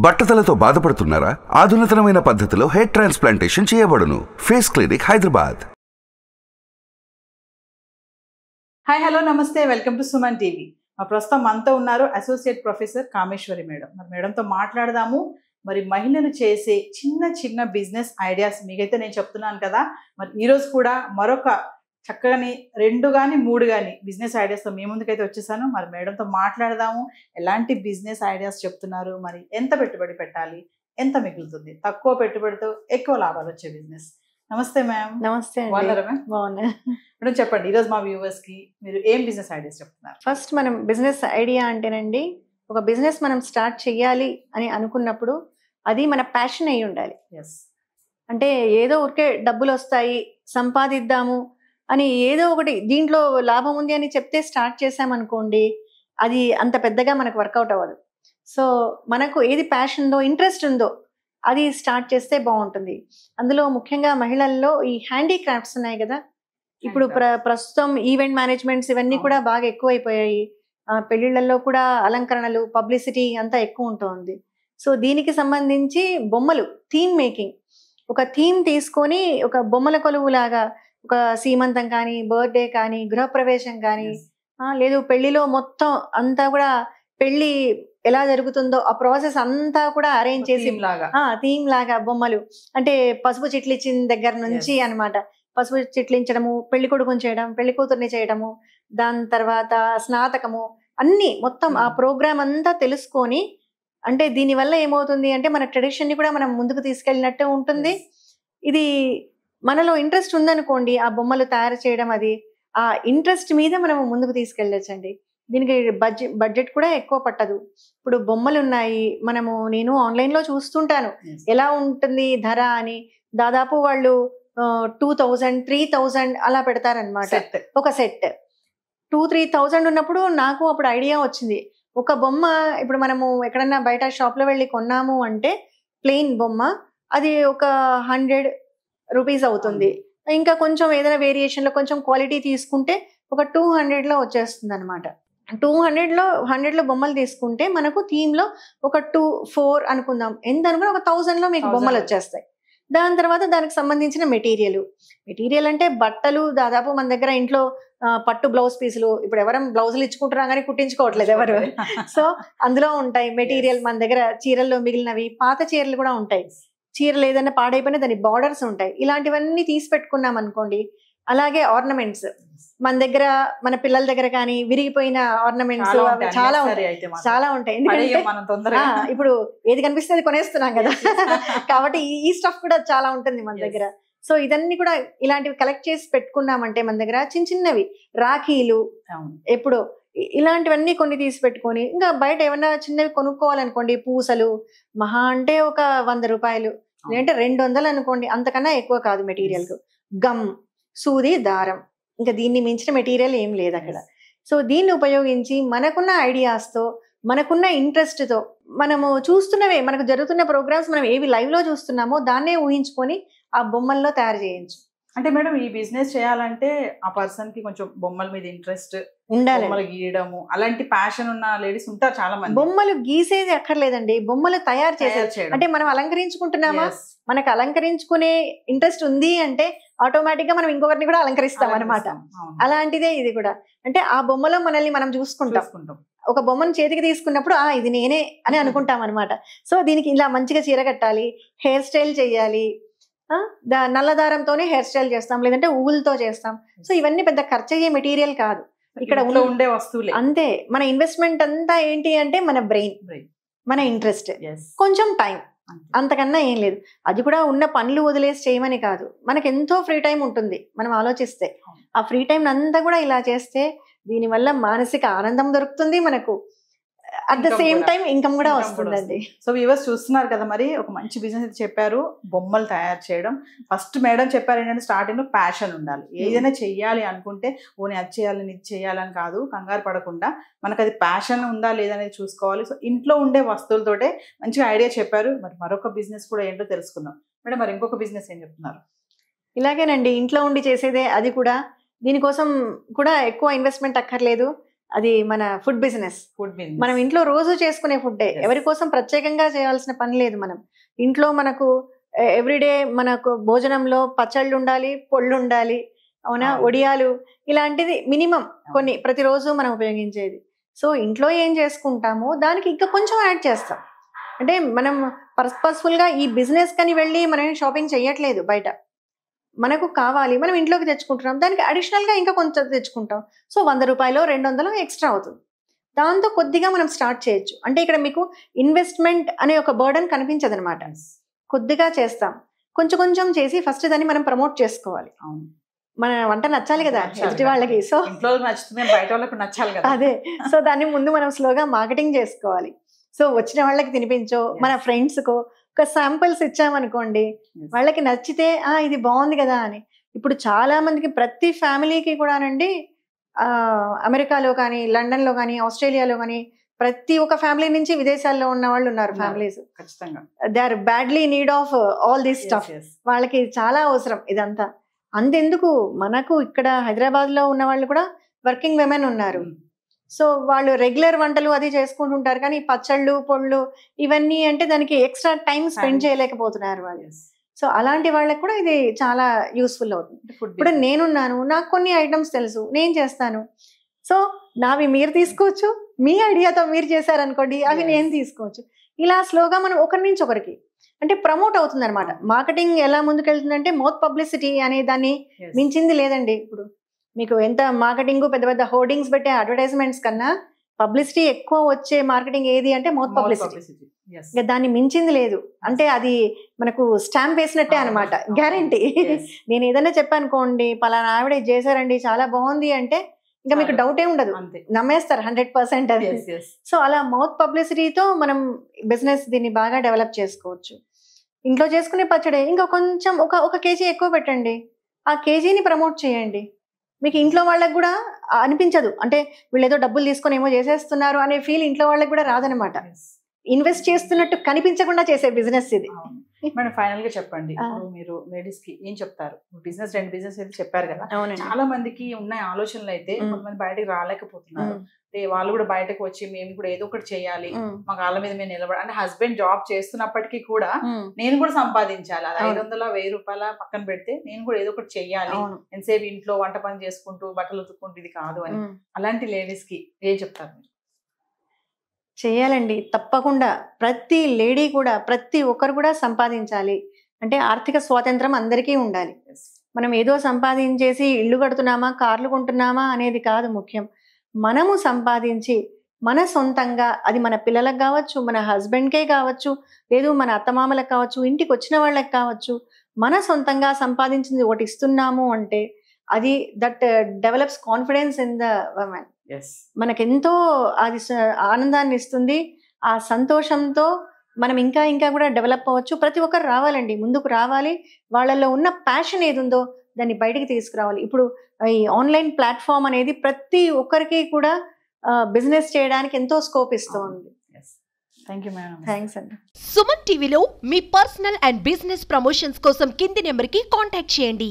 బట్టతలతో బాధపడుతున్నారా? ఆధునితనమైన పద్ధతిలో hair transplantation చేయబడును. Face clinic, Hyderabad. Hi, hello, నమస్తే, వెల్కమ్ టు సుమన్ టీవీ. ప్రస్తుతం మనతో ఉన్నారు అసోసియేట్ ప్రొఫెసర్ కామేశ్వరి మేడం. మేడంతో మాట్లాడదాము. మరి మహిళలు చేసే చిన్న చిన్న బిజినెస్ ఐడియాస్ మీకైతే నేను చెప్తున్నాను కదా. మరి ఈరోజు కూడా మరొక చక్కగాని 2 కానీ 3 కానీ బిజినెస్ ఐడియాస్తో మీ ముందుకైతే వచ్చేసాను. మరి మేడంతో మాట్లాడదాము. ఎలాంటి బిజినెస్ ఐడియాస్ చెప్తున్నారు, మరి ఎంత పెట్టుబడి పెట్టాలి, ఎంత మిగులుతుంది, తక్కువ పెట్టుబడితో ఎక్కువ లాభాలు వచ్చే బిజినెస్. నమస్తే మ్యామ్. నమస్తే. బాగున్నారా మ్యామ్? బాగున్నా మేడం, చెప్పండి ఈరోజు మా వ్యూవర్స్ కి మీరు ఏం బిజినెస్ ఐడియాస్ చెప్తున్నారు? ఫస్ట్ మనం బిజినెస్ ఐడియా అంటేనండి, ఒక బిజినెస్ మనం స్టార్ట్ చేయాలి అని అనుకున్నప్పుడు అది మన ప్యాషన్ అయి ఉండాలి. ఎస్. అంటే ఏదో ఊరికే డబ్బులు వస్తాయి సంపాదిద్దాము అని ఏదో ఒకటి దీంట్లో లాభం ఉంది అని చెప్తే స్టార్ట్ చేసామనుకోండి, అది అంత పెద్దగా మనకు వర్కౌట్ అవ్వదు. సో మనకు ఏది ప్యాషన్ ఉందో, ఇంట్రెస్ట్ ఉందో అది స్టార్ట్ చేస్తే బాగుంటుంది. అందులో ముఖ్యంగా మహిళల్లో ఈ హ్యాండీక్రాఫ్ట్స్ ఉన్నాయి కదా. ఇప్పుడు ప్రస్తుతం ఈవెంట్ మేనేజ్మెంట్స్ ఇవన్నీ కూడా బాగా ఎక్కువైపోయాయి. పెళ్లిళ్లలో కూడా అలంకరణలు, పబ్లిసిటీ అంతా ఎక్కువ ఉంటుంది. సో దీనికి సంబంధించి బొమ్మలు, థీమ్ మేకింగ్, ఒక థీమ్ తీసుకొని ఒక బొమ్మల కొలువు లాగా, ఒక సీమంతం కానీ, బర్త్డే కానీ, గృహప్రవేశం కానీ, లేదు పెళ్లిలో మొత్తం అంతా కూడా పెళ్లి ఎలా జరుగుతుందో ఆ ప్రాసెస్ అంతా కూడా అరేంజ్ చేసి థీమ్ లాగా బొమ్మలు, అంటే పసుపు చిట్లిచ్చిన దగ్గర నుంచి అన్నమాట. పసుపు చిట్లించడము, పెళ్లి కొడుకుని చేయడం, పెళ్లి కూతుర్ని చేయడము, దాని తర్వాత స్నాతకము, అన్ని మొత్తం ఆ ప్రోగ్రామ్ అంతా తెలుసుకొని, అంటే దీనివల్ల ఏమవుతుంది అంటే మన ట్రెడిషన్ ని కూడా మనం ముందుకు తీసుకెళ్ళినట్టు ఉంటుంది. ఇది మనలో ఇంట్రెస్ట్ ఉందనుకోండి, ఆ బొమ్మలు తయారు చేయడం, అది ఆ ఇంట్రెస్ట్ మీద మనం ముందుకు తీసుకెళ్ళొచ్చండి. దీనికి బడ్జెట్ కూడా ఎక్కువ పట్టదు. ఇప్పుడు బొమ్మలు ఉన్నాయి, నేను ఆన్లైన్ లో చూస్తుంటాను ఎలా ఉంటుంది ధర అని. దాదాపు వాళ్ళు 2000, 3000 అలా పెడతారనమాట ఒక సెట్. 2-3,000 ఉన్నప్పుడు నాకు అప్పుడు ఐడియా వచ్చింది. ఒక బొమ్మ ఇప్పుడు మనము ఎక్కడన్నా బయట షాప్ లో వెళ్ళి కొన్నాము అంటే ప్లెయిన్ బొమ్మ అది ఒక 100 రూపీస్ అవుతుంది. ఇంకా కొంచెం ఏదైనా వేరియేషన్ లో కొంచెం క్వాలిటీ తీసుకుంటే ఒక 200 లో వచ్చేస్తుంది అనమాట. 100 లో బొమ్మలు తీసుకుంటే మనకు థీమ్ లో ఒక 2-4 అనుకుందాం, ఎంత అనుకున్నా ఒక 1000 లో మీకు బొమ్మలు వచ్చేస్తాయి. దాని తర్వాత దానికి సంబంధించిన మెటీరియల్ అంటే బట్టలు, దాదాపు మన దగ్గర ఇంట్లో పట్టు బ్లౌజ్ పీసులు, ఇప్పుడు ఎవరం బ్లౌజులు ఇచ్చుకుంటున్నాం కానీ కుట్టించుకోవట్లేదు ఎవరు. సో అందులో ఉంటాయి మెటీరియల్. మన దగ్గర చీరల్లో మిగిలినవి, పాత చీరలు కూడా ఉంటాయి. చీరలు ఏదైనా పాడైపోయినా దాని బార్డర్స్ ఉంటాయి. ఇలాంటివన్నీ తీసి పెట్టుకున్నాం అనుకోండి. అలాగే ఆర్నమెంట్స్, మన దగ్గర మన పిల్లల దగ్గర కానీ విరిగిపోయిన ఆర్నమెంట్స్ చాలా ఉంటాయి. ఎందుకంటే ఇప్పుడు ఏది కనిపిస్తే అది కొనేస్తున్నాం కదా, కాబట్టి ఈ స్టఫ్ కూడా చాలా ఉంటుంది మన దగ్గర. సో ఇదన్నీ కూడా ఇలాంటివి కలెక్ట్ చేసి పెట్టుకున్నామంటే మన దగ్గర చిన్నవి రాఖీలు, ఎప్పుడు ఇలాంటివన్నీ కొన్ని తీసి పెట్టుకొని, ఇంకా బయట ఏమన్నా చిన్నవి కొనుక్కోవాలనుకోండి, పూసలు మహా అంటే ఒక 100 రూపాయలు, లేదంటే 200 అనుకోండి, అంతకన్నా ఎక్కువ కాదు మెటీరియల్. గమ్, సూది, దారం, ఇంకా దీన్ని మించిన మెటీరియల్ ఏం లేదు అక్కడ. సో దీన్ని ఉపయోగించి మనకున్న ఐడియాస్తో, మనకున్న ఇంట్రెస్ట్తో, మనము చూస్తున్నవే, మనకు జరుగుతున్న ప్రోగ్రామ్స్ మనం ఏవి లైవ్ లో చూస్తున్నామో దాన్నే ఊహించుకొని ఆ బొమ్మల్లో తయారు చేయొచ్చు. అంటే మేడం, ఈ బిజినెస్ చేయాలంటే ఆ పర్సన్ కి కొంచెం బొమ్మల మీద ఇంట్రెస్ట్ ఉండాలి, బొమ్మలు గీయడము, అలాంటి ప్యాషన్ ఉన్న లేడీస్ ఉంటారు చాలా మంది. బొమ్మలు గీసేది అక్కర్లేదండి, బొమ్మలు తయారు చేసేది. అంటే మనం అలంకరించుకుంటున్నామా, మనకు అలంకరించుకునే ఇంట్రెస్ట్ ఉంది అంటే ఆటోమేటిక్ గా మనం ఇంకొకరిని కూడా అలంకరిస్తాం అనమాట. అలాంటిదే ఇది కూడా. అంటే ఆ బొమ్మలో మనల్ని మనం చూసుకుంటాం. ఒక బొమ్మను చేతికి తీసుకున్నప్పుడు ఇది నేనే అని అనుకుంటాం అనమాట. సో దీనికి ఇలా మంచిగా చీర కట్టాలి, హెయిర్ స్టైల్ చెయ్యాలి, నల్ల దారంతోనే హెయిర్ స్టైల్ చేస్తాం, లేదంటే ఊగులతో చేస్తాం. సో ఇవన్నీ పెద్ద ఖర్చు అయ్యే మెటీరియల్ కాదు, ఇక్కడ ఉండే వస్తువులే. అంతే. మన ఇన్వెస్ట్మెంట్ అంతా ఏంటి అంటే మన బ్రెయిన్, మన ఇంట్రెస్ట్, కొంచెం టైం, అంతకన్నా ఏం లేదు. అది కూడా ఉన్న పనులు వదిలేసి చేయమని కాదు, మనకు ఎంతో ఫ్రీ టైం ఉంటుంది మనం ఆలోచిస్తే. ఆ ఫ్రీ టైం అంతా కూడా ఇలా చేస్తే దీనివల్ల మానసిక ఆనందం దొరుకుతుంది మనకు, at the same time income కూడా వస్తుందండి. సో వ్యూవర్స్ చూస్తున్నారు కదా, మరి ఒక మంచి బిజినెస్ చెప్పారు, బొమ్మలు తయారు చేయడం. ఫస్ట్ మేడం చెప్పారు ఏంటంటే స్టార్టింగ్ లో ప్యాషన్ ఉండాలి. ఏదైనా చెయ్యాలి అనుకుంటే ఓని అది చేయాలని ఇది చేయాలని కాదు, కంగారు పడకుండా మనకు అది ప్యాషన్ ఉందా లేదనేది చూసుకోవాలి. సో ఇంట్లో ఉండే వస్తువులతోటే మంచిగా ఐడియా చెప్పారు. మరి మరొక బిజినెస్ కూడా ఏంటో తెలుసుకుందాం మేడం. మరి ఇంకొక బిజినెస్ ఏం చెప్తున్నారు? ఇలాగేనండి, ఇంట్లో ఉండి చేసేదే అది కూడా. దీనికోసం కూడా ఎక్కువ ఇన్వెస్ట్మెంట్ అక్కర్లేదు. అది మన ఫుడ్ బిజినెస్. ఫుడ్ మనం ఇంట్లో రోజు చేసుకునే ఫుడ్డే, ఎవరి కోసం ప్రత్యేకంగా చేయాల్సిన పని లేదు. మనం ఇంట్లో మనకు ఎవ్రీడే మనకు భోజనంలో పచ్చళ్ళు ఉండాలి, పొళ్ళు ఉండాలి, అవునా, వడియాలు, ఇలాంటిది మినిమం కొన్ని ప్రతిరోజు మనం ఉపయోగించేది. సో ఇంట్లో ఏం చేసుకుంటామో దానికి ఇంకా కొంచెం యాడ్ చేస్తాం. అంటే మనం పర్పస్ఫుల్గా ఈ బిజినెస్ కని వెళ్ళి మనం షాపింగ్ చేయట్లేదు బయట. మనకు కావాలి, మనం ఇంట్లోకి తెచ్చుకుంటున్నాం, దానికి అడిషనల్గా ఇంకా కొంచెం తెచ్చుకుంటాం. సో 100 రూపాయలు 200 ఎక్స్ట్రా అవుతుంది. దాంతో కొద్దిగా మనం స్టార్ట్ చేయొచ్చు. అంటే ఇక్కడ మీకు ఇన్వెస్ట్మెంట్ అనే ఒక బర్డన్ కనిపించదు అనమాట. కొద్దిగా చేస్తాం, కొంచెం కొంచెం చేసి ఫస్ట్ దాన్ని మనం ప్రమోట్ చేసుకోవాలి. మన వంట నచ్చాలి కదా ఎదుటి వాళ్ళకి. సో ఇంట్లో నచ్చుతుంది, బయట వాళ్ళకి నచ్చాలి కదా. అదే, సో దాన్ని ముందు మనం స్లోగా మార్కెటింగ్ చేసుకోవాలి. సో వచ్చిన వాళ్ళకి తినిపించో, మన ఫ్రెండ్స్కో ఒక శాంపిల్స్ ఇచ్చామనుకోండి, వాళ్ళకి నచ్చితే ఇది బాగుంది కదా అని. ఇప్పుడు చాలా మందికి ప్రతి ఫ్యామిలీకి కూడానండి అమెరికాలో కానీ, లండన్లో కానీ, ఆస్ట్రేలియాలో కానీ ప్రతి ఒక్క ఫ్యామిలీ నుంచి విదేశాల్లో ఉన్న వాళ్ళు ఉన్నారు. Families they are badly need of all this stuff. వాళ్ళకి చాలా అవసరం ఇదంతా. అంతెందుకు, మనకు ఇక్కడ హైదరాబాద్ లో ఉన్న వాళ్ళు కూడా వర్కింగ్ విమెన్ ఉన్నారు. సో వాళ్ళు రెగ్యులర్ వంటలు అది చేసుకుంటుంటారు, కానీ పచ్చళ్ళు పొళ్ళు ఇవన్నీ అంటే దానికి ఎక్స్ట్రా టైం స్పెండ్ చేయలేకపోతున్నారు వాళ్ళు. సో అలాంటి వాళ్ళకి కూడా ఇది చాలా యూస్ఫుల్ అవుతుంది. ఇప్పుడు నేనున్నాను, నాకు కొన్ని ఐటమ్స్ తెలుసు, నేను చేస్తాను. సో నావి మీరు తీసుకోవచ్చు, మీ ఐడియాతో మీరు చేశారనుకోండి అవి నేను తీసుకోవచ్చు. ఇలా స్లోగా మనం ఒకరి నుంచి ఒకరికి అంటే ప్రమోట్ అవుతుంది అనమాట. మార్కెటింగ్ ఎలా ముందుకెళ్తుందంటే మౌత్ పబ్లిసిటీ అనే దాన్ని మించింది లేదండి. ఇప్పుడు మీకు ఎంత మార్కెటింగ్ పెద్ద పెద్ద హోర్డింగ్స్ పెట్టే అడ్వర్టైజ్మెంట్స్ కన్నా పబ్లిసిటీ ఎక్కువ వచ్చే మార్కెటింగ్ ఏది అంటే మౌత్ పబ్లిసిటీ. దాన్ని మించింది లేదు. అంటే అది మనకు స్టాంప్ వేసినట్టే అనమాట, గ్యారంటీ. నేను ఏదైనా చెప్పానుకోండి, పలానా ఆవిడ చేశారండి చాలా బాగుంది అంటే ఇంకా మీకు డౌటే ఉండదు, నమ్మేస్తారు 100% అది. సో అలా మౌత్ పబ్లిసిటీతో మనం బిజినెస్ దీన్ని బాగా డెవలప్ చేసుకోవచ్చు. ఇంట్లో చేసుకునే పచ్చడి ఇంకా కొంచెం ఒక కేజీ ఎక్కువ పెట్టండి, ఆ కేజీని ప్రమోట్ చేయండి. మీకు ఇంట్లో వాళ్ళకి కూడా అనిపించదు, అంటే వీళ్ళు ఏదో డబ్బులు తీసుకొని ఏమో చేసేస్తున్నారు అనే ఫీల్ ఇంట్లో వాళ్ళకి కూడా రాదనమాట. ఇన్వెస్ట్ చేస్తున్నట్టు కనిపించకుండా చేసే బిజినెస్ ఇది. మేడం ఫైనల్ గా చెప్పండి, ఇప్పుడు మీరు లేడీస్ కి ఏం చెప్తారు? బిజినెస్ 2 బిజినెస్ అయితే చెప్పారు కదా, చాలా మందికి ఉన్న ఆలోచనలు అయితే కొంతమంది బయటకు రాలేకపోతున్నారు. వాళ్ళు కూడా బయటకు వచ్చి మేము కూడా ఏదో ఒకటి చేయాలి, మా కాళ్ళ మీద మేము నిలబడాలి అంటే, హస్బెండ్ జాబ్ చేస్తున్నప్పటికీ కూడా నేను కూడా సంపాదించాలి, అది 500-1000 రూపాయల పక్కన పెడితే నేను కూడా ఏదో ఒకటి చెయ్యాలి, ఎంతసేపు ఇంట్లో వంట పని చేసుకుంటూ బట్టలు ఉతుక్కుంటూ ఇది కాదు అని. అలాంటి లేడీస్ కి ఏం చెప్తారు మీరు? చేయాలండి తప్పకుండా. ప్రతి లేడీ కూడా, ప్రతి ఒక్కరు కూడా సంపాదించాలి. అంటే ఆర్థిక స్వాతంత్రం అందరికీ ఉండాలి. మనం ఏదో సంపాదించేసి ఇల్లు కడుతున్నామా, కార్లు కొంటున్నామా అనేది కాదు ముఖ్యం. మనము సంపాదించి మన సొంతంగా, అది మన పిల్లలకు కావచ్చు, మన హస్బెండ్కే కావచ్చు, లేదు మన అత్తమామలకు కావచ్చు, ఇంటికి వచ్చిన వాళ్ళకి కావచ్చు, మన సొంతంగా సంపాదించింది ఒకటి ఇస్తున్నాము అంటే అది that develops confidence in the women. మనకెంతో అది ఆనందాన్ని ఇస్తుంది. ఆ సంతోషంతో మనం ఇంకా ఇంకా కూడా డెవలప్ అవ్వచ్చు. ప్రతి ఒక్కరు రావాలండి, ముందుకు రావాలి. వాళ్ళల్లో ఉన్న ప్యాషన్ ఏది ఉందో దాన్ని బయటికి తీసుకురావాలి. ఇప్పుడు ఈ ఆన్లైన్ ప్లాట్ఫామ్ అనేది ప్రతి ఒక్కరికి కూడా బిజినెస్ చేయడానికి ఎంతో స్కోప్ ఇస్తుంది. Thank you madam. థ్యాంక్స్ అండి. సుమన్ టీవీలో మీ పర్సనల్ అండ్ బిజినెస్ ప్రమోషన్స్ కోసం కింది నెంబర్కి కాంటాక్ట్ చేయండి.